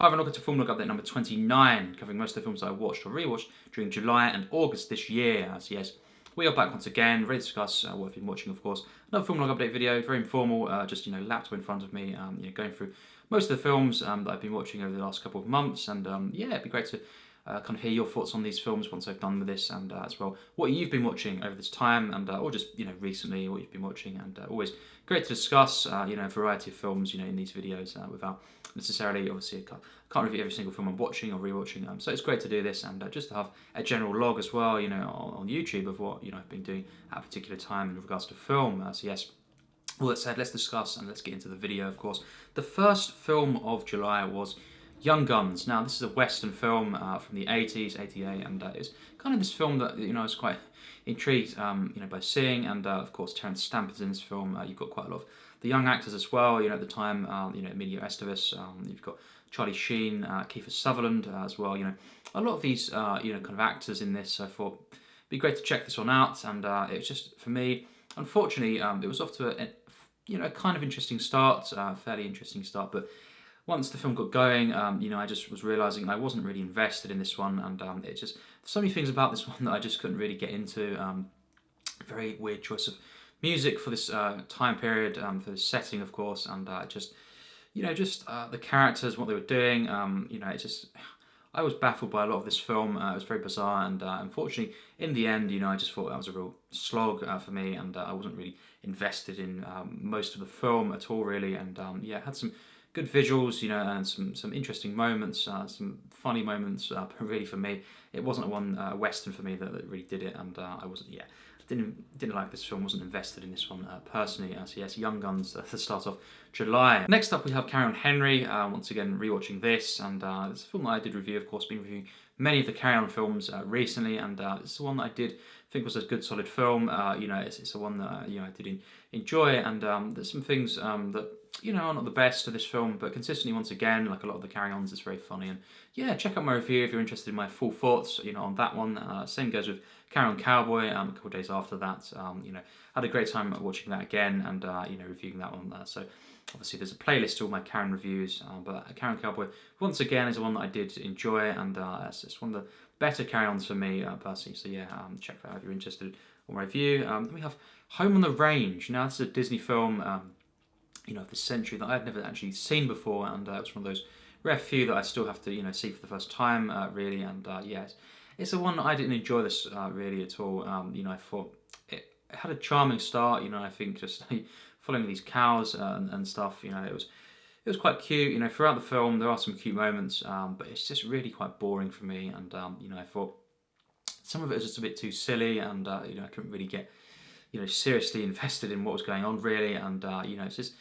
Hi everyone, welcome to Film Log Update number 29, covering most of the films that I watched or rewatched during July and August this year. So yes, we are back once again, ready to discuss what I've been watching, of course. Another Film Log Update video, very informal, just, laptop in front of me, going through most of the films that I've been watching over the last couple of months. And yeah, it'd be great to kind of hear your thoughts on these films once I've done with this, and as well what you've been watching over this time, and or just recently what you've been watching. And always great to discuss a variety of films in these videos without necessarily, obviously, I can't review every single film I'm watching or rewatching. So it's great to do this, and just to have a general log as well, on YouTube of what I've been doing at a particular time in regards to film. So yes. All that said, let's discuss and let's get into the video, of course. The first film of July was Young Guns. Now, this is a Western film from the 80s, 88, and it's kind of this film that, I was quite intrigued, by seeing, and of course, Terence Stamp is in this film. You've got quite a lot of the young actors as well, at the time, Emilio Estevez, you've got Charlie Sheen, Kiefer Sutherland as well, a lot of these, kind of actors in this. So I thought it'd be great to check this one out, and it was just, for me, unfortunately, it was off to a kind of interesting start, fairly interesting start, but once the film got going, I just was realising I wasn't really invested in this one, and it just, so many things about this one that I just couldn't really get into. Very weird choice of music for this time period, for this setting, of course, and just the characters, what they were doing. It just, I was baffled by a lot of this film. It was very bizarre, and unfortunately, in the end, I just thought that was a real slog for me, and I wasn't really invested in most of the film at all, really. And yeah, it had some good visuals, and some interesting moments, some funny moments. But really, for me, it wasn't one Western for me that really did it, and I wasn't. Yeah, didn't like this film. Wasn't invested in this one personally. So yes, Young Guns to start off July. Next up, we have Carry On Henry. Once again, rewatching this, and it's a film that I did review. Of course, been reviewing many of the Carry On films recently, and it's the one that I did think was a good, solid film. It's the one that I did enjoy, and there's some things that are not the best of this film, but consistently, once again, like a lot of the Carry-Ons, it's very funny. And yeah, check out my review if you're interested in my full thoughts, on that one. Same goes with Carry On Cowboy. A couple of days after that, had a great time watching that again, and reviewing that one. So obviously, there's a playlist to all my Carry On reviews, but Carry On Cowboy once again is the one that I did enjoy, and it's one of the better Carry-Ons for me personally. So yeah, check that out if you're interested in my review. Then we have Home on the Range. Now, this is a Disney film. Of the century that I'd never actually seen before, and it was one of those rare few that I still have to see for the first time, really. And yeah, it's the one that I didn't enjoy this really at all. I thought it had a charming start. I think just following these cows and stuff. It was quite cute. Throughout the film there are some cute moments, but it's just really quite boring for me. And I thought some of it was just a bit too silly, and I couldn't really get seriously invested in what was going on, really. And it's just.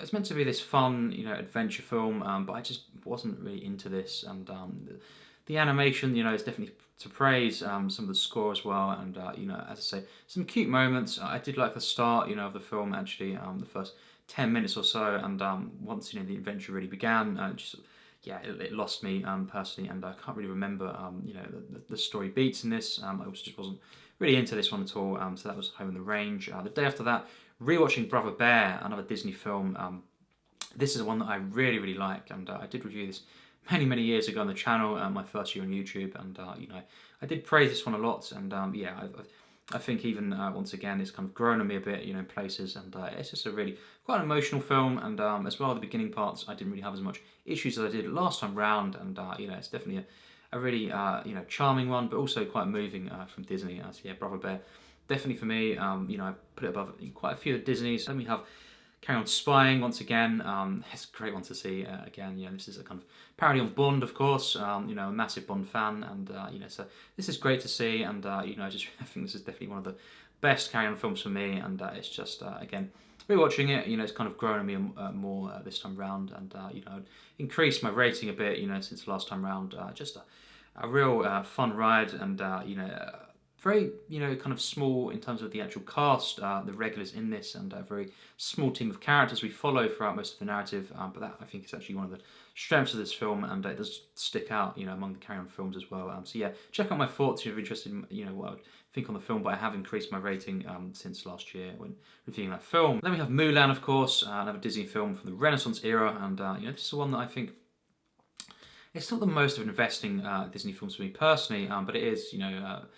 It's meant to be this fun, adventure film, but I just wasn't really into this. And the animation, is definitely to praise. Some of the score as well, and as I say, some cute moments. I did like the start, of the film actually, the first 10 minutes or so, and once the adventure really began, it lost me personally, and I can't really remember the story beats in this. I also just wasn't really into this one at all. So that was Home on the Range. The day after that, rewatching Brother Bear, another Disney film. This is one that I really, really like, and I did review this many, many years ago on the channel, my first year on YouTube, and I did praise this one a lot, and I think even once again it's kind of grown on me a bit, in places, and it's just a really quite an emotional film, and as well the beginning parts I didn't really have as much issues as I did last time round, and it's definitely a really charming one, but also quite moving from Disney. So yeah, Brother Bear. Definitely for me, I put it above quite a few of Disney's. Then we have Carry On Spying once again. It's a great one to see again. This is a kind of parody on Bond, of course. A massive Bond fan, and so this is great to see. And I think this is definitely one of the best Carry On films for me. And it's just again rewatching it. It's kind of grown on me more this time round, and increased my rating a bit. Since the last time round. Just a real fun ride, and very, kind of small in terms of the actual cast, the regulars in this, and a very small team of characters we follow throughout most of the narrative. But that, I think, is actually one of the strengths of this film, and it does stick out, among the Carry On films as well. So yeah, check out my thoughts if you're interested in, what I would think on the film, but I have increased my rating since last year when reviewing that film. Then we have Mulan, of course, another Disney film from the Renaissance era, and this is one that I think it's not the most of an investing Disney films for me personally, but it is, an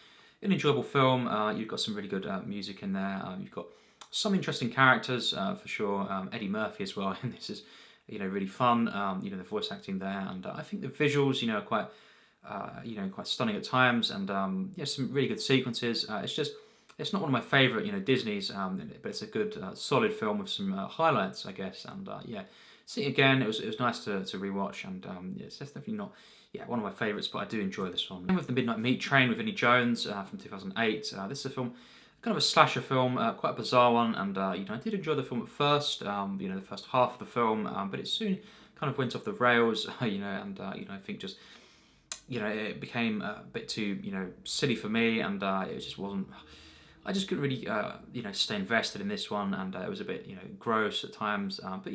enjoyable film. You've got some really good music in there. You've got some interesting characters for sure. Eddie Murphy as well, and this is, really fun. The voice acting there, and I think the visuals, are quite, quite stunning at times, and some really good sequences. It's not one of my favourite, Disney's, but it's a good, solid film with some highlights, I guess, and seeing it again, it was nice to rewatch, and it's definitely not one of my favourites, but I do enjoy this one. And with The Midnight Meat Train with Vinnie Jones from 2008, this is a film, kind of a slasher film, quite a bizarre one, and I did enjoy the film at first, the first half of the film, but it soon kind of went off the rails, and I think just it became a bit too silly for me, and it just wasn't. I just couldn't really stay invested in this one, and it was a bit gross at times, but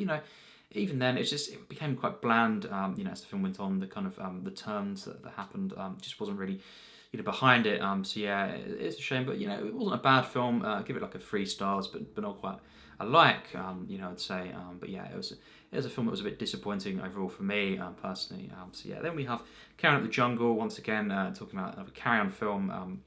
even then, it became quite bland. As the film went on, the kind of the turns that happened just wasn't really behind it. So yeah, it's a shame, but it wasn't a bad film. Give it like a 3 stars, but not quite alike. I'd say. But yeah, it was a film that was a bit disappointing overall for me personally. So yeah, then we have Carry On Up the Jungle once again, talking about another carry-on film.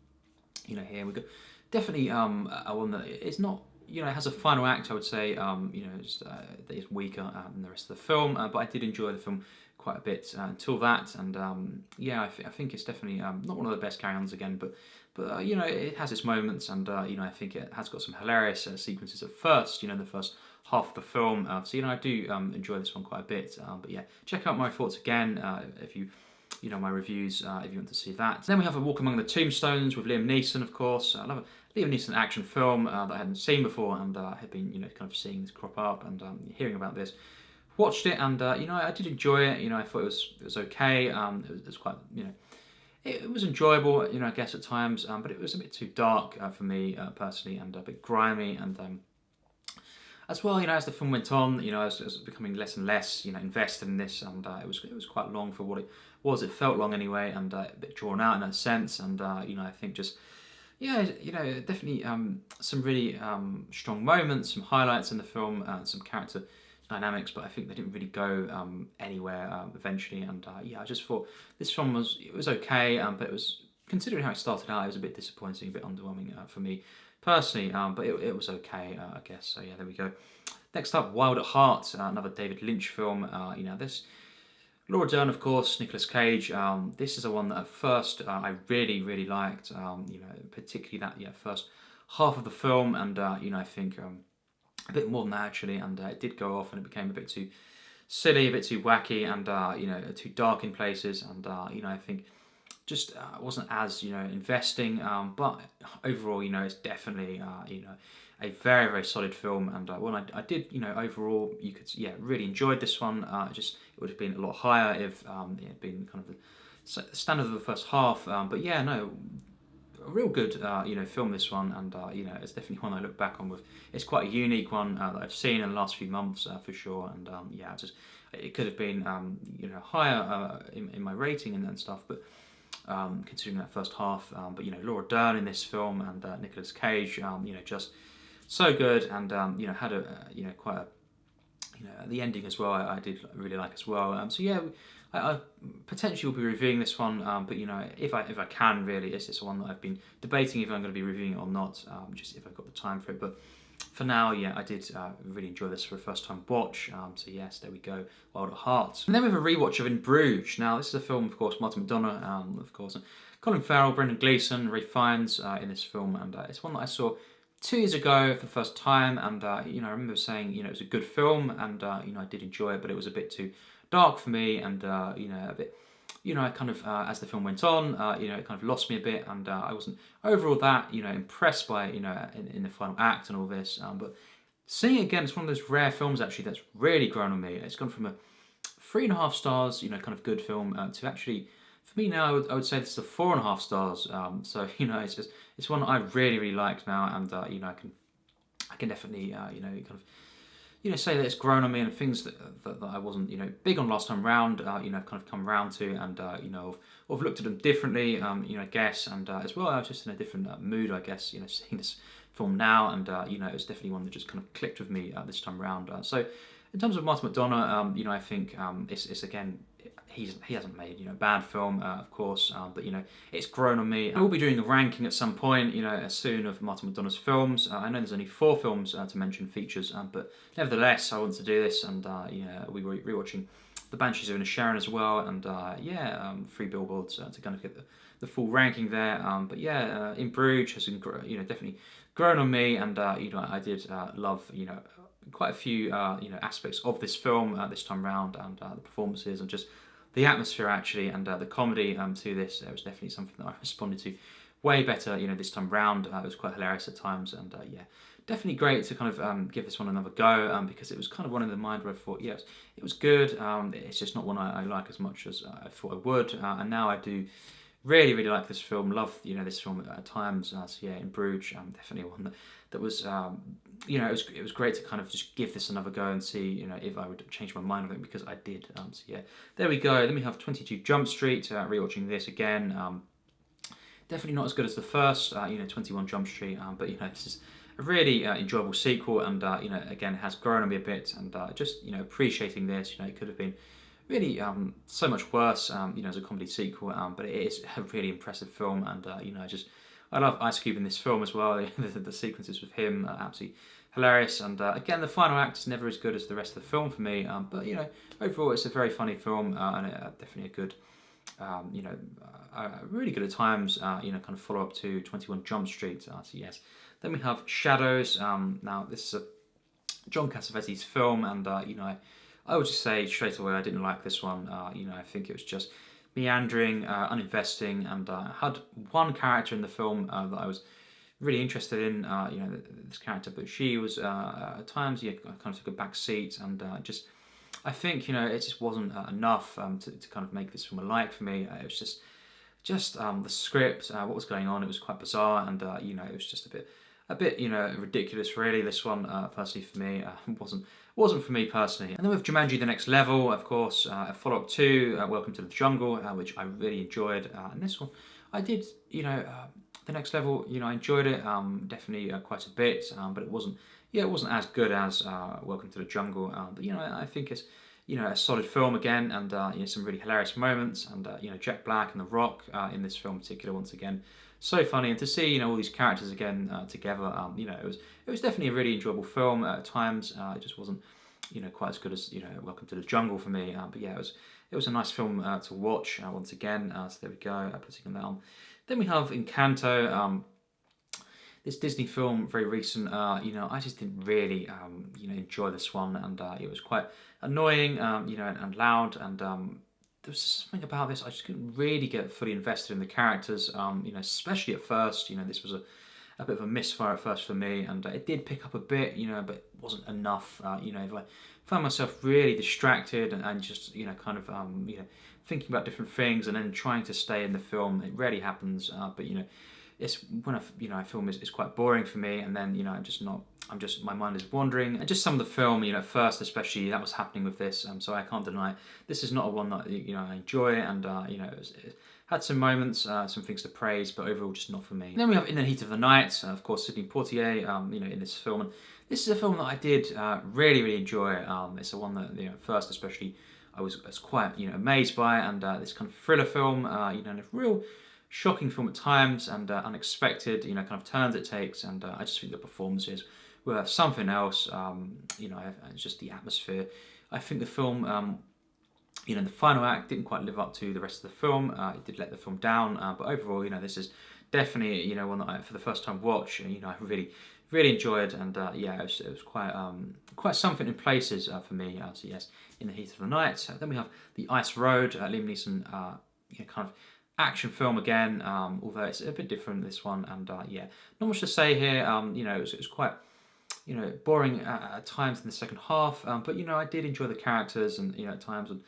Here we go. Definitely a one that is not. It has a final act, I would say, that is weaker than the rest of the film, but I did enjoy the film quite a bit until that, and I think it's definitely not one of the best carry-ons again, but it has its moments, and I think it has got some hilarious sequences at first, the first half of the film, so I do enjoy this one quite a bit, but yeah, check out my thoughts again if you my reviews if you want to see that. Then we have A Walk Among the Tombstones with Liam Neeson, of course. I love it. Liam Neeson action film that I hadn't seen before, and I had been kind of seeing this crop up and hearing about this. Watched it, and I did enjoy it. I thought it was okay. It was quite it was enjoyable. I guess at times, but it was a bit too dark for me personally, and a bit grimy, and as well, as the film went on, I was becoming less and less, invested in this, and it was quite long for what it was. It felt long anyway, and a bit drawn out in that sense, and I think just. Yeah, definitely some really strong moments, some highlights in the film, some character dynamics, but I think they didn't really go anywhere eventually. And I just thought this film was okay, but it was, considering how it started out, it was a bit disappointing, a bit underwhelming for me personally. But it was okay, I guess. So yeah, there we go. Next up, Wild at Heart, another David Lynch film. This. Laura Dern, of course, Nicolas Cage. This is a one that at first I really, really liked. Particularly that first half of the film, and I think a bit more than that actually. And it did go off, and it became a bit too silly, a bit too wacky, and too dark in places. And I think just wasn't as investing. But overall, it's definitely a very, very solid film, and when I did, overall, you could, really enjoyed this one. It would have been a lot higher if it had been kind of the standard of the first half. But yeah, no, a real good, film, this one, and it's definitely one I look back on with. It's quite a unique one that I've seen in the last few months for sure, and it could have been higher in my rating and stuff, but. Considering that first half, but Laura Dern in this film, and Nicolas Cage, just so good, and had a quite a the ending as well. I did really like as well. So yeah, I potentially will be reviewing this one, but if I can, really, it's one that I've been debating if I'm going to be reviewing it or not, just if I've got the time for it. But for now, I did really enjoy this for a first time watch. So yes, there we go, Wild at Heart. And then we have a rewatch of In Bruges. Now this is a film, of course, Martin McDonagh, of course, Colin Farrell, Brendan Gleeson, Ray Fiennes in this film, and it's one that I saw 2 years ago for the first time, and I remember saying it was a good film, and I did enjoy it, but it was a bit too dark for me, and a bit. I kind of, as the film went on, it kind of lost me a bit, and I wasn't overall that, impressed by, in the final act and all this. But seeing it again, it's one of those rare films actually that's really grown on me. It's gone from a 3.5 stars, kind of good film, to actually, for me now, I would say this is a 4.5 stars. So it's one that I really, really like now, and I can definitely, kind of. Say that it's grown on me, and things that I wasn't, big on last time round, I've kind of come round to, and, I've looked at them differently, I guess, and as well, I was just in a different mood, I guess, seeing this film now, and, it's definitely one that just kind of clicked with me this time round. So, In terms of Martin McDonagh, you know, I think it's again, he hasn't made, you know, a bad film, of course, but you know, it's grown on me. I will be doing a ranking at some point, you know, soon, of Martin McDonagh's films. I know there's only 4 films to mention, features, but nevertheless, I wanted to do this, and you know, we were rewatching The Banshees of Inisherin as well, and yeah, 3 Billboards to kind of get the full ranking there. But yeah, In Bruges has, you know, definitely grown on me, and you know, I did love, you know, quite a few you know, aspects of this film this time round, and the performances, and just the atmosphere actually, and the comedy to this. It was definitely something that I responded to way better, you know, this time round. It was quite hilarious at times, and yeah, definitely great to kind of give this one another go, because it was kind of one in the mind where I thought, yes, it was good. It's just not one I like as much as I thought I would, and now I do really, really like this film. Love, you know, this film at times. So yeah, In Bruges, definitely one that was, you know, it was great to kind of just give this another go and see, you know, if I would change my mind on it, because I did. So yeah, there we go. Then we have 22 Jump Street. Rewatching this again, definitely not as good as the first, you know, 21 Jump Street, but you know, this is a really enjoyable sequel, and you know, again, has grown on me a bit, and just, you know, appreciating this. You know, it could have been really so much worse, you know, as a comedy sequel, but it is a really impressive film, and you know, I love Ice Cube in this film as well. The sequences with him are absolutely hilarious, and again, the final act is never as good as the rest of the film for me, but you know, overall, it's a very funny film, and definitely a good, you know, really good at times, you know, kind of follow up to 21 Jump Street. So yes, then we have Shadows. Now this is a John Cassavetes film, and you know, I would just say straight away I didn't like this one. You know, I think it was just meandering, uninvesting, and had one character in the film that I was really interested in. You know, this character, but she was at times, yeah, kind of took a back seat, and just, I think, you know, it just wasn't enough to kind of make this film a like for me. It was just the script, what was going on. It was quite bizarre, and you know, it was just a bit, you know, ridiculous, really. This one, personally for me, wasn't for me personally. And then with Jumanji: The Next Level, of course, a follow-up to Welcome to the Jungle, which I really enjoyed. And this one, I did, you know, The Next Level, you know, I enjoyed it, definitely quite a bit, but it wasn't as good as Welcome to the Jungle. But you know, I think it's, you know, a solid film again, and you know, some really hilarious moments, and you know, Jack Black and The Rock in this film in particular, once again, so funny, and to see, you know, all these characters again together, you know, it was definitely a really enjoyable film at times. It just wasn't, you know, quite as good as, you know, Welcome to the Jungle for me, but yeah, it was a nice film to watch once again. So there we go, putting that on. Then we have Encanto, this Disney film, very recent. You know, I just didn't really, you know, enjoy this one, and it was quite annoying, you know, and loud, and there was something about this, I just couldn't really get fully invested in the characters, you know, especially at first. You know, this was a bit of a misfire at first for me, and it did pick up a bit, you know, but it wasn't enough. You know, if I found myself really distracted, and just, you know, kind of, you know, thinking about different things, and then trying to stay in the film. It rarely happens, but you know, it's when a film is quite boring for me, and then, you know, my mind is wandering, and just some of the film, you know, first especially, that was happening with this, so I can't deny this is not a one that, you know, I enjoy, and you know, it had some moments, some things to praise, but overall just not for me. And then we have In the Heat of the Night, of course, Sidney Poitier, you know, in this film, and this is a film that I did really, really enjoy. It's a one that, you know, first especially, I was quite, you know, amazed by, and this kind of thriller film, you know, and a real shocking film at times, and unexpected, you know, kind of turns it takes, and I just think the performances were something else. You know, it's just the atmosphere. I think the film, you know, the final act didn't quite live up to the rest of the film. It did let the film down, but overall, you know, this is definitely, you know, one that I, for the first time, watch. You know, I really, really enjoyed, and yeah, it was quite something in places for me. So yes, In the Heat of the Night. Then we have The Ice Road, Liam Neeson, you know, kind of action film again, although it's a bit different, this one, and yeah, not much to say here. You know, it was quite, you know, boring at times in the second half, but you know, I did enjoy the characters, and you know, at times, and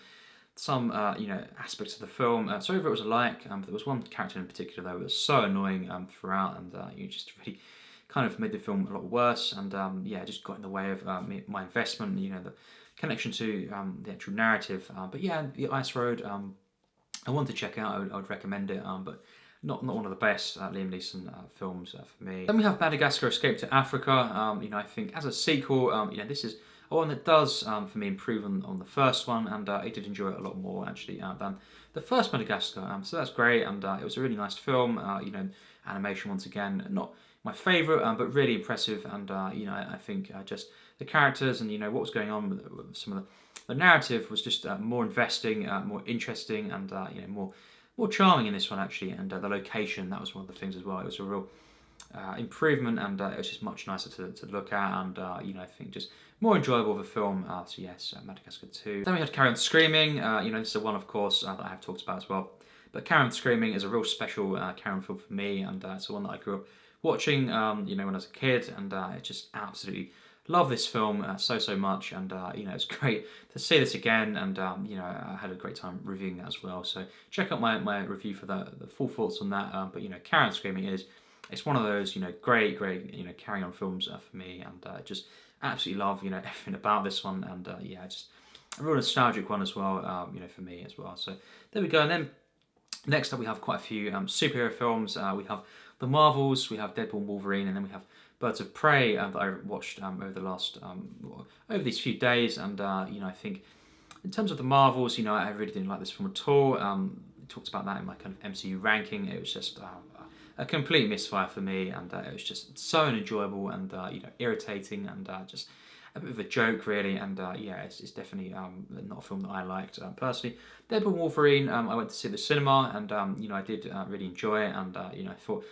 some you know, aspects of the film. So overall it was a like, but there was one character in particular though that was so annoying throughout, and you just really kind of made the film a lot worse, and yeah, just got in the way of my investment, you know, the connection to the actual narrative. But yeah, The Ice Road, I want to check out. I would recommend it, but not one of the best Liam Neeson films for me. Then we have Madagascar: Escape to Africa. You know, I think as a sequel, you know, this is one that does, for me, improve on the first one, and I did enjoy it a lot more, actually, than the first Madagascar. So that's great, and it was a really nice film. Animation, once again, not my favourite, but really impressive, and I think just the characters and what was going on with some of the narrative was just more investing, more interesting, and more charming in this one, actually. And the location, that was one of the things as well. It was a real improvement, and it was just much nicer to look at, and I think just more enjoyable of a film. So yes, Madagascar 2. Then we had Carry On Screaming. This is the one, of course, that I have talked about as well. But Carry On Screaming is a real special Carry On film for me, and it's the one that I grew up watching, when I was a kid, and I just absolutely love this film so much, and it's great to see this again, and I had a great time reviewing that as well. So check out my review for the full thoughts on that. But Carry On Screaming it's one of those great Carry On films for me, and just absolutely love everything about this one, and just a real nostalgic one as well, for me as well. So there we go. And then next up we have quite a few superhero films. We have the Marvels, we have Deadpool and Wolverine, and then we have Birds of Prey that I watched over the last over these few days, and I think in terms of the Marvels, I really didn't like this film at all. I talked about that in my kind of MCU ranking. It was just a complete misfire for me, and it was just so unenjoyable and irritating, and just a bit of a joke, really. And it's definitely not a film that I liked personally. Deadpool and Wolverine, I went to see the cinema, and I did really enjoy it, and I thought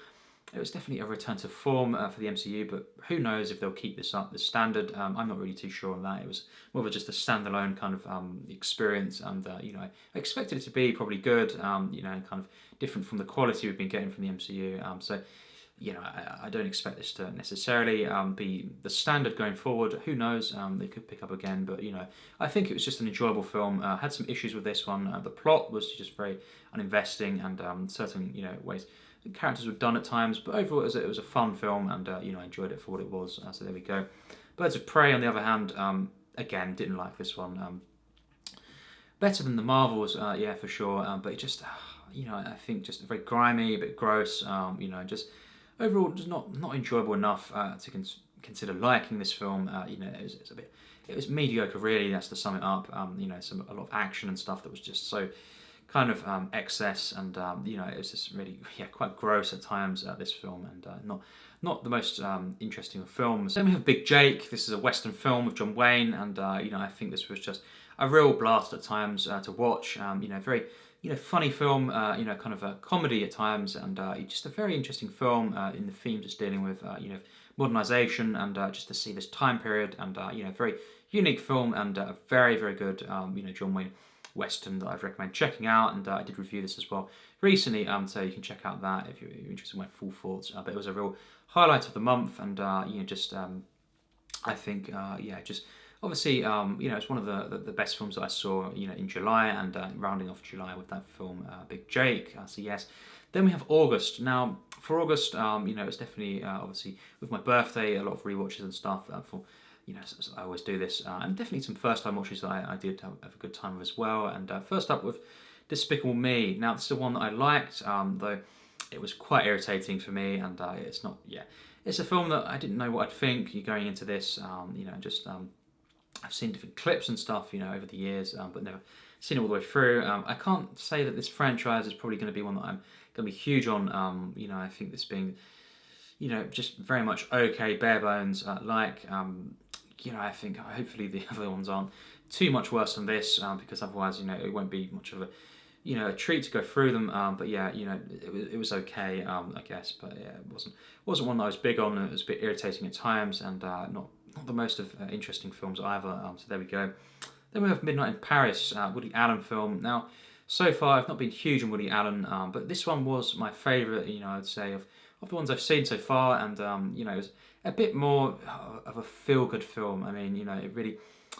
it was definitely a return to form for the MCU, but who knows if they'll keep this up, this standard. I'm not really too sure on that. It was more of just a standalone kind of experience, and I expected it to be probably good, and kind of different from the quality we've been getting from the MCU. So I don't expect this to necessarily be the standard going forward. Who knows? They could pick up again, but I think it was just an enjoyable film. Had some issues with this one. The plot was just very uninvesting, and certain ways the characters were done at times, but overall it was a fun film, and I enjoyed it for what it was. So there we go. Birds of Prey, on the other hand, again, didn't like this one. Better than the Marvels, for sure, but it just I think just very grimy, a bit gross. Just overall just not enjoyable enough to consider liking this film. It was mediocre, really. That's to sum it up. A lot of action and stuff that was just so kind of excess, and it was just really quite gross at times, this film, and not the most interesting of films. Then we have Big Jake. This is a Western film with John Wayne, and I think this was just a real blast at times to watch. Very funny film, kind of a comedy at times, and just a very interesting film in the themes it's dealing with, modernisation, and just to see this time period, and very unique film, and a very good John Wayne Western that I'd recommend checking out, and I did review this as well recently, so you can check out that if you're interested in my full thoughts. But it was a real highlight of the month, and I think just obviously it's one of the best films that I saw in July, and rounding off July with that film Big Jake. So yes. Then we have August. Now for August, it's definitely obviously with my birthday, a lot of rewatches and stuff for. I always do this, and definitely some first-time watches that I did have a good time with as well. And first up with Despicable Me. Now, this is the one that I liked, though it was quite irritating for me, and it's not. It's a film that I didn't know what I'd think going into this. I've seen different clips and stuff, over the years, but never seen it all the way through. I can't say that this franchise is probably going to be one that I'm going to be huge on. I think this being, just very much okay, bare bones, I think hopefully the other ones aren't too much worse than this, because otherwise, it won't be much of a treat to go through them. But it was okay, I guess. But it wasn't one that I was big on. It was a bit irritating at times, and not the most of interesting films either. So there we go. Then we have Midnight in Paris, Woody Allen film. Now, so far I've not been huge on Woody Allen, but this one was my favourite. I'd say of the ones I've seen so far, and it was a bit more of a feel-good film. I mean, it really,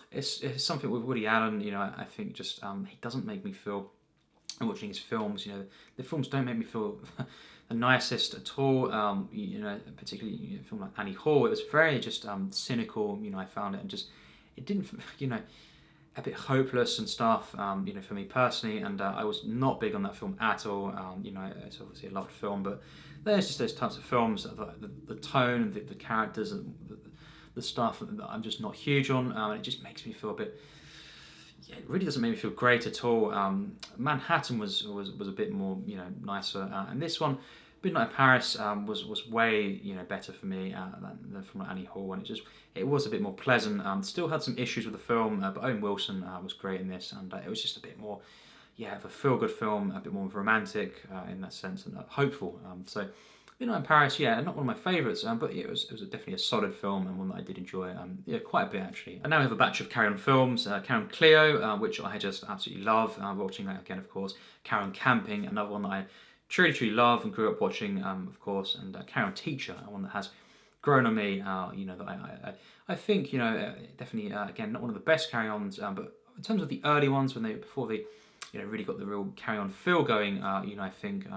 it's something with Woody Allen. I think just he doesn't make me feel. Watching his films, the films don't make me feel the nicest at all. Particularly a film like Annie Hall, it was very just cynical. I found it, and just it didn't, a bit hopeless and stuff. For me personally, and I was not big on that film at all. It's obviously a loved film, but there's just those types of films, the tone, the characters, the stuff that I'm just not huge on, and it just makes me feel a bit. Yeah, it really doesn't make me feel great at all. Manhattan was a bit more, nicer, and this one, Midnight in Paris, was way better for me than from Annie Hall, and it was a bit more pleasant. Still had some issues with the film, but Owen Wilson was great in this, and it was just a bit more, of a feel-good film, a bit more romantic in that sense, and hopeful. So Midnight in Paris, not one of my favourites, but it was definitely a solid film and one that I did enjoy, quite a bit actually. And now we have a batch of Carry On films. Carry On Cleo, which I just absolutely love. Watching that again, of course. Carry On Camping, another one that I truly love and grew up watching, of course. And Carry On Teacher, one that has grown on me. That I think definitely again not one of the best Carry Ons, but in terms of the early ones before they really got the real Carry On feel going, I think.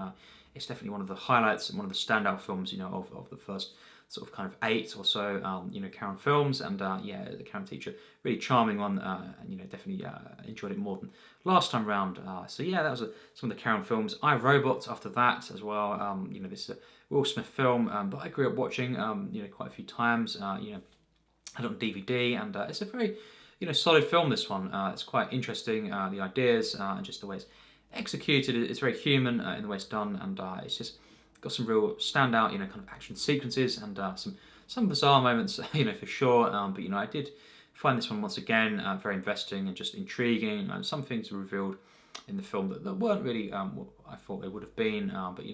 It's definitely one of the highlights and one of the standout films, of the first sort of kind of 8 or so, Carry On films, and the Carry On Teacher, really charming one, and definitely enjoyed it more than last time round. That was some of the Carry On films. I, Robot after that as well. This is a Will Smith film, but I grew up watching, quite a few times. Had it on DVD, and it's a very, solid film. This one, it's quite interesting. The ideas and just the way it's executed, it's very human in the way it's done, and it's just got some real standout, kind of action sequences, and some bizarre moments, for sure. But I did find this one once again very investing and just intriguing, and some things were revealed in the film that weren't really what I thought they would have been. But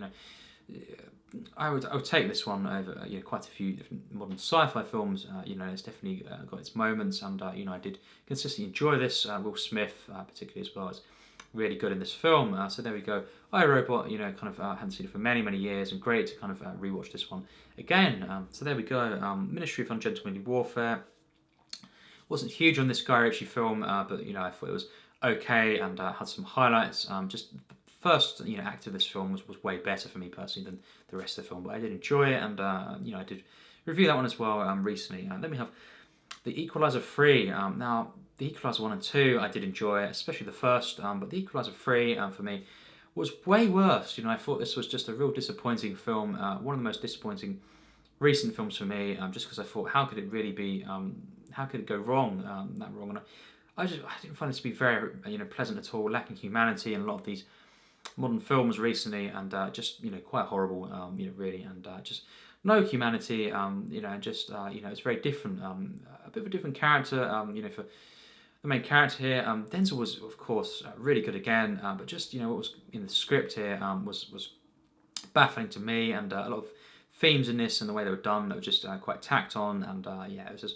I would take this one over quite a few different modern sci-fi films. It's definitely got its moments, and I did consistently enjoy this. Will Smith, particularly as well, as really good in this film. So there we go. I, Robot, kind of hadn't seen it for many years, and great to kind of rewatch this one again. So there we go. Ministry of Ungentlemanly Warfare. Wasn't huge on this Guy Ritchie film, but I thought it was okay, and had some highlights. Just the first act of this film was way better for me personally than the rest of the film, but I did enjoy it, and I did review that one as well recently. Then we have The Equalizer 3. Now, The Equalizer 1 and 2 I did enjoy, especially the first, but The Equalizer 3 for me was way worse. I thought this was just a real disappointing film, one of the most disappointing recent films for me, just because I thought, how could it really be, how could it go wrong, that wrong? And I didn't find this to be very pleasant at all, lacking humanity in a lot of these modern films recently, and just quite horrible, really, and just no humanity, it's very different, a bit of a different character, for the main character here. Denzel was, of course, really good again, but just what was in the script here was baffling to me, and a lot of themes in this and the way they were done that were just quite tacked on, and it was just.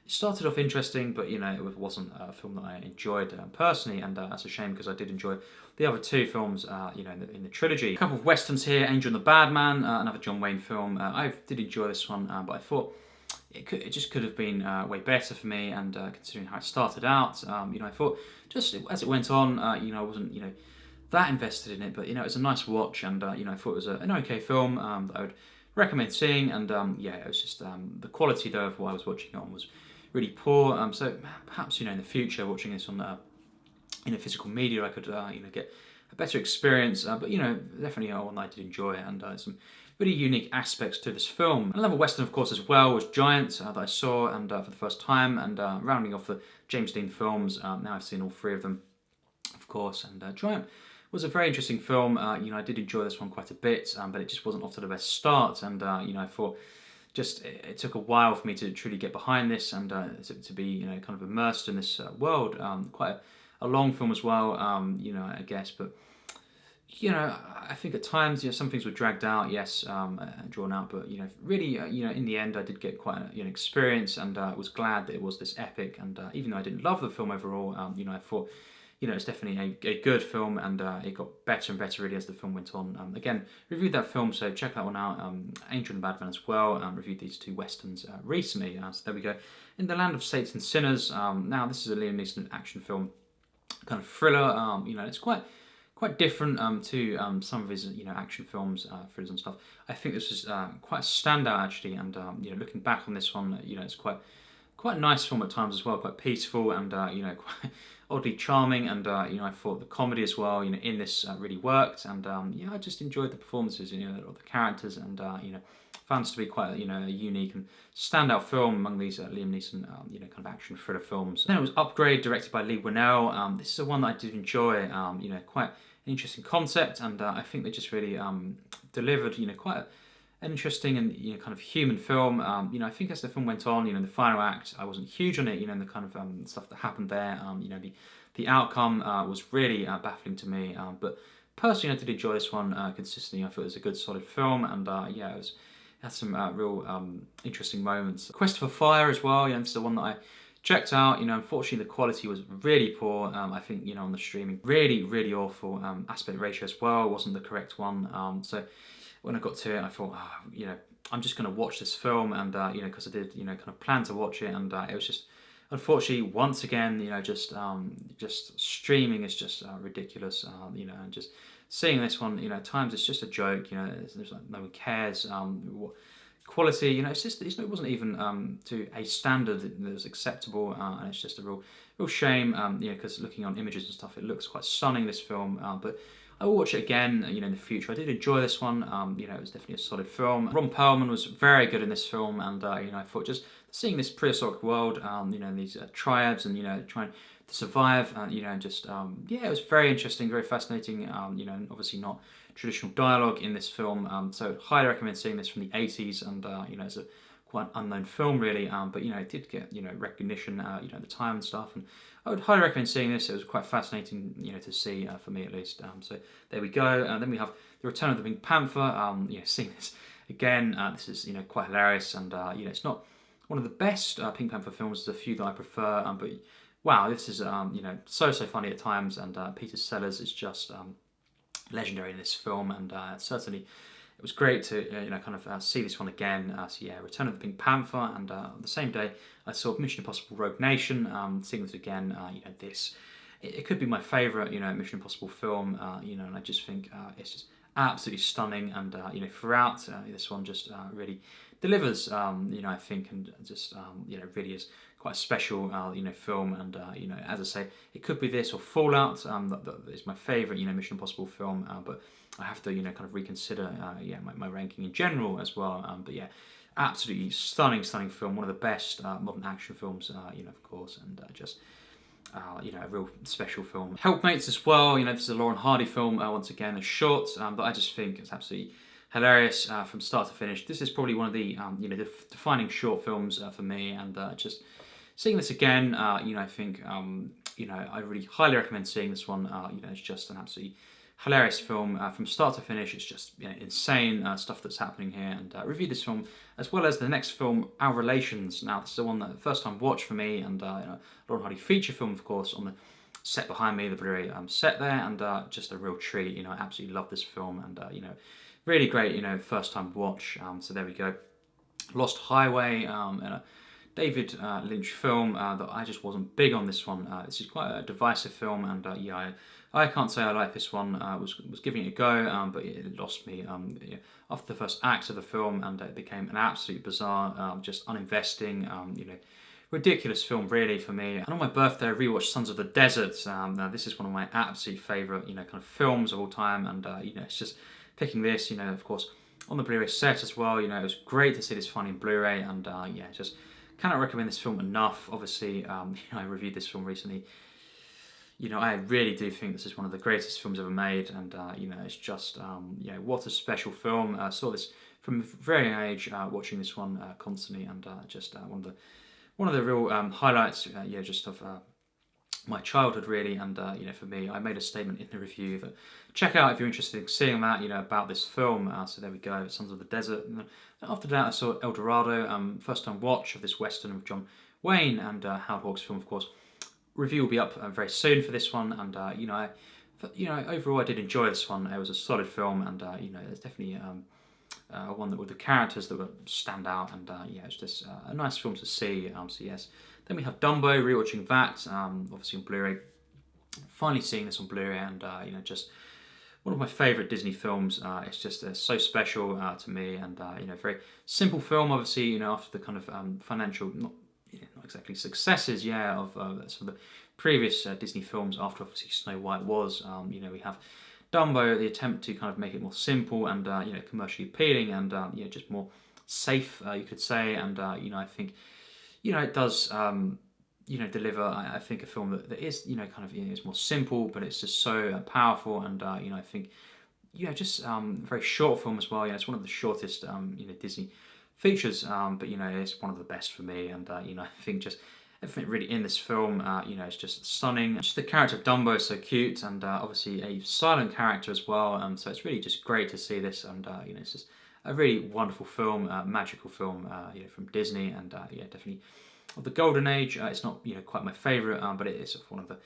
It started off interesting, but it wasn't a film that I enjoyed personally, and that's a shame because I did enjoy the other two films, in the trilogy. A couple of westerns here: Angel and the Bad Man, another John Wayne film. I did enjoy this one, but I thought it just could have been way better for me, and considering how it started out, I thought just as it went on, I wasn't that invested in it, but it was a nice watch, and I thought it was an okay film that I would recommend seeing, and it was just the quality though of what I was watching it on was really poor. So perhaps in the future, watching this on physical media, I could get a better experience. But definitely one that I did enjoy, and some really unique aspects to this film. Another western, of course, as well was Giant that I saw, and for the first time, and rounding off the James Dean films. Now I've seen all three of them, of course, and Giant was a very interesting film. I did enjoy this one quite a bit, but it just wasn't off to the best start, and I thought. Just it took a while for me to truly get behind this, and to be kind of immersed in this world. Quite a long film as well, I guess, but I think at times some things were dragged out, yes, drawn out, but really in the end I did get quite an experience, and was glad that it was this epic. And even though I didn't love the film overall, I thought. It's definitely a good film, and it got better and better really as the film went on. Again, reviewed that film, so check that one out. Angel and the Bad Man as well. Reviewed these two westerns recently. So there we go. In the Land of Saints and Sinners. Now this is a Liam Neeson action film, kind of thriller. It's quite different to some of his action films, thrillers and stuff. I think this was quite a standout actually, and looking back on this one, it's quite a nice film at times as well, quite peaceful, and quite oddly charming, and I thought the comedy as well in this really worked, and I just enjoyed the performances of the characters, and found this to be quite a unique and standout film among these Liam Neeson kind of action thriller films. Then it was Upgrade, directed by Lee Winnell. This is the one that I did enjoy. Quite an interesting concept, and I think they just really delivered quite an interesting and kind of human film. I think as the film went on, the final act, I wasn't huge on it. The kind of stuff that happened there. The outcome was really baffling to me. But personally, I did enjoy this one consistently. I thought it was a good, solid film, and it had some real interesting moments. Quest for Fire as well. This is the one that I checked out. Unfortunately, the quality was really poor. I think on the streaming, really, really awful. Aspect ratio as well wasn't the correct one. So when I got to it, I thought, I'm just going to watch this film, and because I did, kind of plan to watch it, and it was just, unfortunately, once again, just streaming is just ridiculous, and just seeing this one, at times it's just a joke, there's like no one cares. What quality, it wasn't even to a standard that was acceptable, and it's just a real shame, because looking on images and stuff, it looks quite stunning, this film, but I will watch it again, in the future. I did enjoy this one. It was definitely a solid film. Ron Perlman was very good in this film, and I thought just seeing this prehistoric world, these tribes, and trying to survive, it was very interesting, very fascinating. And obviously not traditional dialogue in this film, so highly recommend seeing this from the 80s, and it's a quite unknown film really, but it did get recognition at the time and stuff, and I would highly recommend seeing this. It was quite fascinating to see, for me at least. So there we go. Then we have The Return of the Pink Panther. Seeing this again, this is quite hilarious, and it's not one of the best Pink Panther films. There's a few that I prefer, but wow, this is so funny at times, and Peter Sellers is just legendary in this film, and certainly it was great to see this one again. Return of the Pink Panther, and on the same day I saw Mission Impossible Rogue Nation. Seeing this again, it could be my favourite Mission Impossible film. And I just think it's just absolutely stunning, and throughout this one just really delivers. I think, and just really is quite a special film, and as I say, it could be this or Fallout. That is my favourite Mission Impossible film, but I have to kind of reconsider my ranking in general as well. But absolutely stunning film, one of the best modern action films, of course, and just a real special film. Helpmates as well. This is a Lauren Hardy film, once again a short, but I just think it's absolutely hilarious from start to finish. This is probably one of the defining short films for me, and just seeing this again, I think I really highly recommend seeing this one. It's just an absolutely hilarious film from start to finish. It's just insane stuff that's happening here, and review this film as well as the next film, Our Relations. Now, this is the one that first time watch for me, and Lauren Hardy feature film, of course, on the set behind me, the Blu-ray set there, and just a real treat. I absolutely love this film, and really great, first time watch. So there we go. Lost Highway, and a David Lynch film that I just wasn't big on this one. This is quite a divisive film, and I can't say I like this one. Was giving it a go, but it lost me after the first act of the film, and it became an absolute bizarre, just uninvesting, ridiculous film really for me. And on my birthday, I rewatched Sons of the Desert. Now this is one of my absolute favourite, kind of films of all time, and it's just picking this, of course, on the Blu-ray set as well. It was great to see this funny Blu-ray, and just cannot recommend this film enough. Obviously, I reviewed this film recently. I really do think this is one of the greatest films ever made, and it's just what a special film. I saw this from a very young age, watching this one constantly, and just one of the real highlights, just of my childhood really. And for me, I made a statement in the review that check out if you're interested in seeing that, about this film. So there we go, Sons of the Desert. And then after that, I saw El Dorado, first time watch of this Western with John Wayne and Howard Hawks' film, of course. Review will be up very soon for this one, and overall I did enjoy this one. It was a solid film, and it's definitely one that with the characters that would stand out, and it's just a nice film to see. So yes, then we have Dumbo, rewatching that, obviously on Blu-ray. Finally seeing this on Blu-ray, and just one of my favourite Disney films. It's just so special to me, and very simple film. Obviously, after the kind of financial not exactly successes, of some of the previous Disney films after obviously Snow White was. We have Dumbo, the attempt to kind of make it more simple and commercially appealing, and just more safe, you could say, and I think it does deliver. I think a film that is kind of is more simple, but it's just so powerful, and I think just very short film as well. It's one of the shortest Disney features, but it's one of the best for me, and I think just everything really in this film, it's just stunning. Just the character of Dumbo is so cute, and obviously a silent character as well. So it's really just great to see this, and it's just a really wonderful film, magical film, from Disney, and definitely of the golden age. It's not quite my favourite, but it is one of the.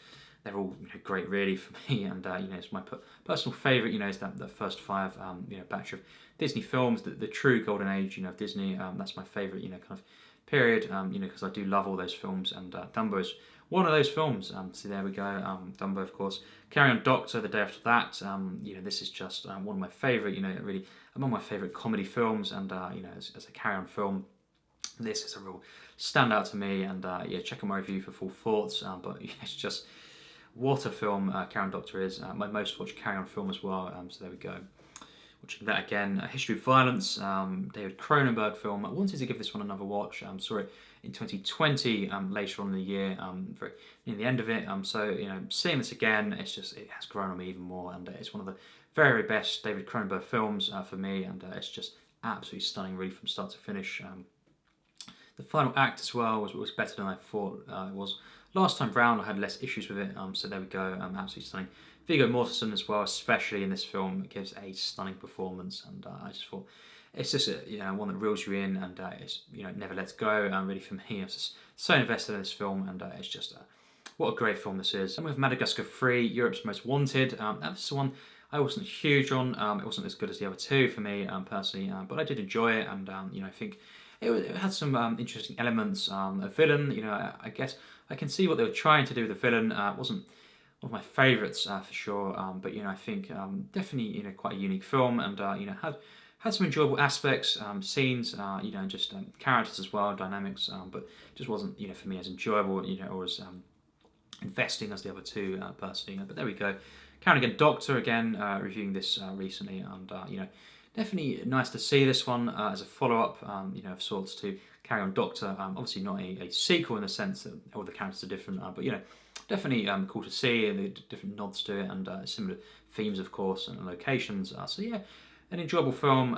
They're all great really for me, and it's my personal favourite. Is that the first 5 batch of Disney films, the true golden age of Disney. That's my favourite kind of period. Because I do love all those films, and Dumbo is one of those films. So there we go. Dumbo, of course. Carry On Doctor, the day after that. This is just one of my favourite. Really among my favourite comedy films, and as a Carry On film, this is a real standout to me. And check out my review for full thoughts. But it's just what a film Carry On Doctor is. My most watched Carry On film as well. So there we go. Watching that again. A History of Violence, David Cronenberg film. I wanted to give this one another watch. Saw it in 2020, later on in the year, very near the end of it. So seeing this again, it has grown on me even more, and it's one of the very best David Cronenberg films for me, and it's just absolutely stunning, really, from start to finish. The final act as well was better than I thought it was. Last time round, I had less issues with it, so there we go. Absolutely stunning. Viggo Mortensen as well, especially in this film, gives a stunning performance, and I just thought it's just one that reels you in, and it's it never lets go. Really, for me, I was just so invested in this film, and it's just what a great film this is. And with Madagascar 3, Europe's Most Wanted, this is one I wasn't huge on. It wasn't as good as the other two for me personally, but I did enjoy it, and I think it had some interesting elements. A villain, I guess I can see what they were trying to do with the villain. It wasn't one of my favourites for sure, but I think definitely quite a unique film, and had some enjoyable aspects, scenes, and just characters as well, dynamics, but just wasn't for me as enjoyable or as investing as the other two personally. But there we go. Karen again, Doctor again, reviewing this recently, and definitely nice to see this one as a follow-up, of sorts to Carry On Doctor. Obviously not a sequel in the sense that all the characters are different, but definitely cool to see the different nods to it, and similar themes, of course, and locations. So yeah, an enjoyable film,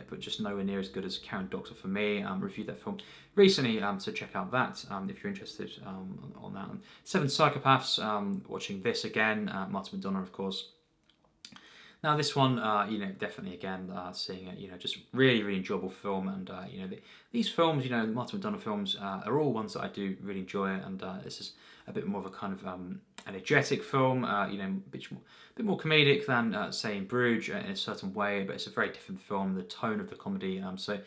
but just nowhere near as good as Carry On Doctor for me. Reviewed that film recently, so check out that if you're interested on that. 7 Psychopaths, watching this again, Martin McDonagh, of course. Now this one, definitely again seeing it, just really enjoyable film, and these films, Martin McDonagh films are all ones that I do really enjoy, and this is a bit more of a kind of energetic film, a bit more comedic than say in Bruges in a certain way, but it's a very different film. The tone of the comedy, so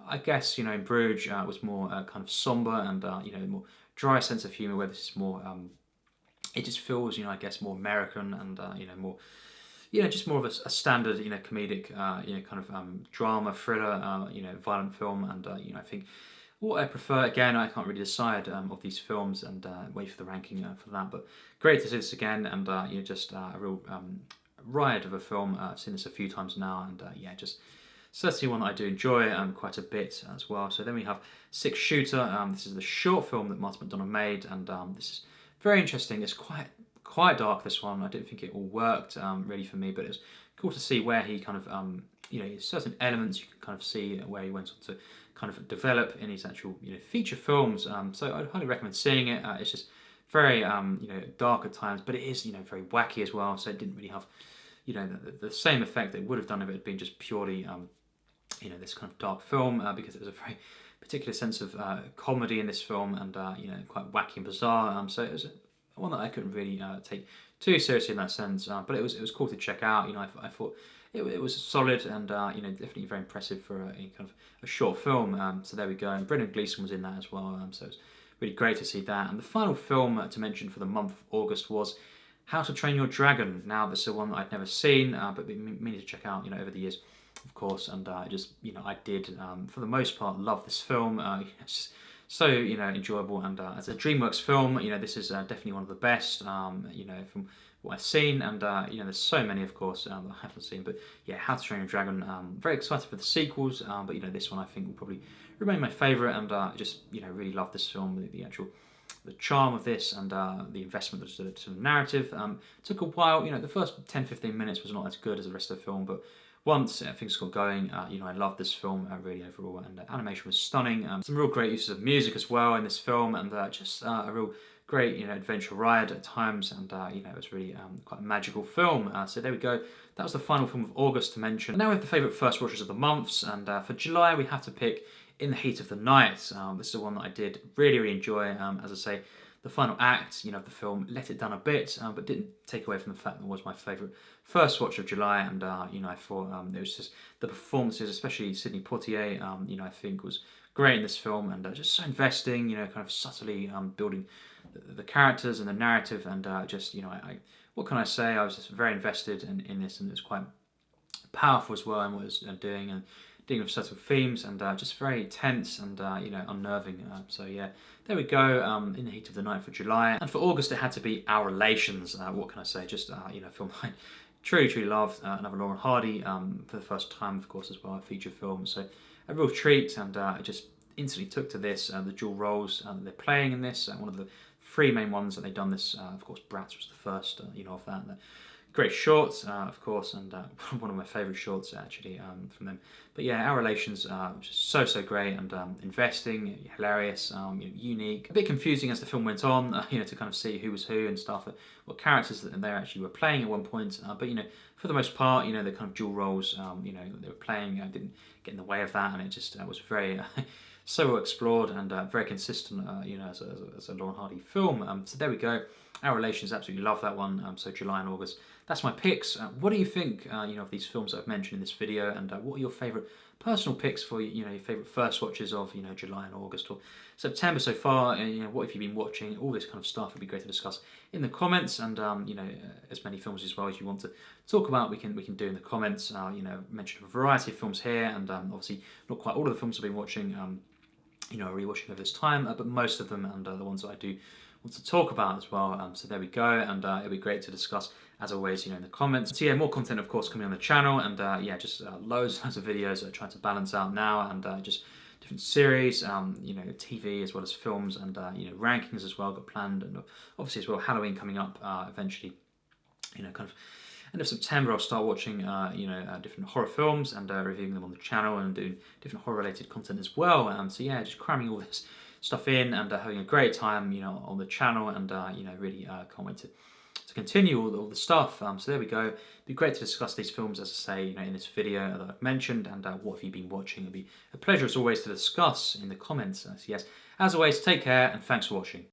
I guess in Bruges was more kind of somber and more dry sense of humour, where this is more it just feels I guess more American, and more. Just more of a standard, comedic, kind of drama, thriller, violent film, and I think what I prefer. Again, I can't really decide of these films, and wait for the ranking for that. But great to see this again, and just a real ride of a film. I've seen this a few times now, and just certainly one that I do enjoy quite a bit as well. So then we have Six Shooter. This is the short film that Martin McDonagh made, and this is very interesting. It's quite dark, this one. I didn't think it all worked really for me, but it was cool to see where he kind of certain elements you can kind of see where he went on to kind of develop in his actual feature films. So I'd highly recommend seeing it. It's just very dark at times, but it is very wacky as well. So it didn't really have the same effect that it would have done if it had been just purely this kind of dark film, because it was a very particular sense of comedy in this film, and quite wacky and bizarre. So it was one that I couldn't really take too seriously in that sense, but it was cool to check out. I thought it was solid, and definitely very impressive for a kind of a short film. So there we go. And Brendan Gleeson was in that as well, so it was really great to see that. And the final film to mention for the month of August was How to Train Your Dragon. Now this is one that I'd never seen, but been meaning to check out over the years, of course. And I did for the most part love this film. It's just so enjoyable, and as a DreamWorks film, this is definitely one of the best. From what I've seen, and you know, there's so many, of course, that I haven't seen. But yeah, How to Train Your Dragon. Very excited for the sequels, but you know, this one I think will probably remain my favourite, and just you know, really love this film, the charm of this, and the investment that was done to the narrative. Took a while, you know, the first 10-15 minutes was not as good as the rest of the film, but once things got going, you know, I loved this film really overall, and the animation was stunning. Some real great uses of music as well in this film, and just a real great, you know, adventure ride at times, and you know, it was really quite a magical film. So there we go. That was the final film of August to mention. And now we have the favourite first watches of the months, and for July we have to pick In the Heat of the Night. This is the one that I did really enjoy. As I say, the final act, you know, of the film let it down a bit, but didn't take away from the fact that it was my favourite first watch of July. And you know, I thought it was just the performances, especially Sidney Poitier, you know, I think was great in this film, and just so investing, you know, kind of subtly building the characters and the narrative, and just, you know, what can I say? I was just very invested in this, and it was quite powerful as well in what it was doing, and dealing with certain themes, and just very tense and you know, unnerving. So yeah, there we go. In the Heat of the Night for July, and for August it had to be Our Relations. What can I say? Just you know, a film I truly loved. Another Laurel Hardy for the first time, of course, as well, a feature film. So a real treat, and I just instantly took to this. The dual roles that they're playing in this. One of the three main ones that they've done this. Of course, Bratz was the first, you know, of that. Great shorts, of course, and one of my favourite shorts actually from them. But yeah, Our Relations, just so great, and investing, hilarious, you know, unique. A bit confusing as the film went on, you know, to kind of see who was who and stuff, what characters that they actually were playing at one point. But you know, for the most part, you know, the kind of dual roles, you know, they were playing, didn't get in the way of that, and it just was very so well explored, and very consistent, you know, as a Laurel Hardy film. So there we go. Our Relations, absolutely love that one. So July and August, that's my picks. What do you think, you know, of these films that I've mentioned in this video, and what are your favourite personal picks for, you know, your favourite first watches of, you know, July and August or September so far? And you know, what have you been watching? All this kind of stuff would be great to discuss in the comments, and you know, as many films as well as you want to talk about, we can do in the comments. You know, mention a variety of films here, and obviously not quite all of the films I've been watching. You know, rewatching over this time, but most of them, and the ones that I do want to talk about as well. So there we go, and it'll be great to discuss as always, you know, in the comments. So yeah, more content of course coming on the channel, and yeah, just loads of videos that I try to balance out now, and just different series, you know, TV as well as films, and you know, rankings as well got planned, and obviously as well Halloween coming up eventually, you know, kind of end of September. I'll start watching you know, different horror films, and reviewing them on the channel, and doing different horror related content as well. So yeah, just cramming all this stuff in, and having a great time, you know, on the channel, and you know, really can't wait to continue all the stuff. So there we go. It'd be great to discuss these films, as I say, you know, in this video that I've mentioned, and what have you been watching. It'd be a pleasure as always to discuss in the comments. So yes, as always, take care, and thanks for watching.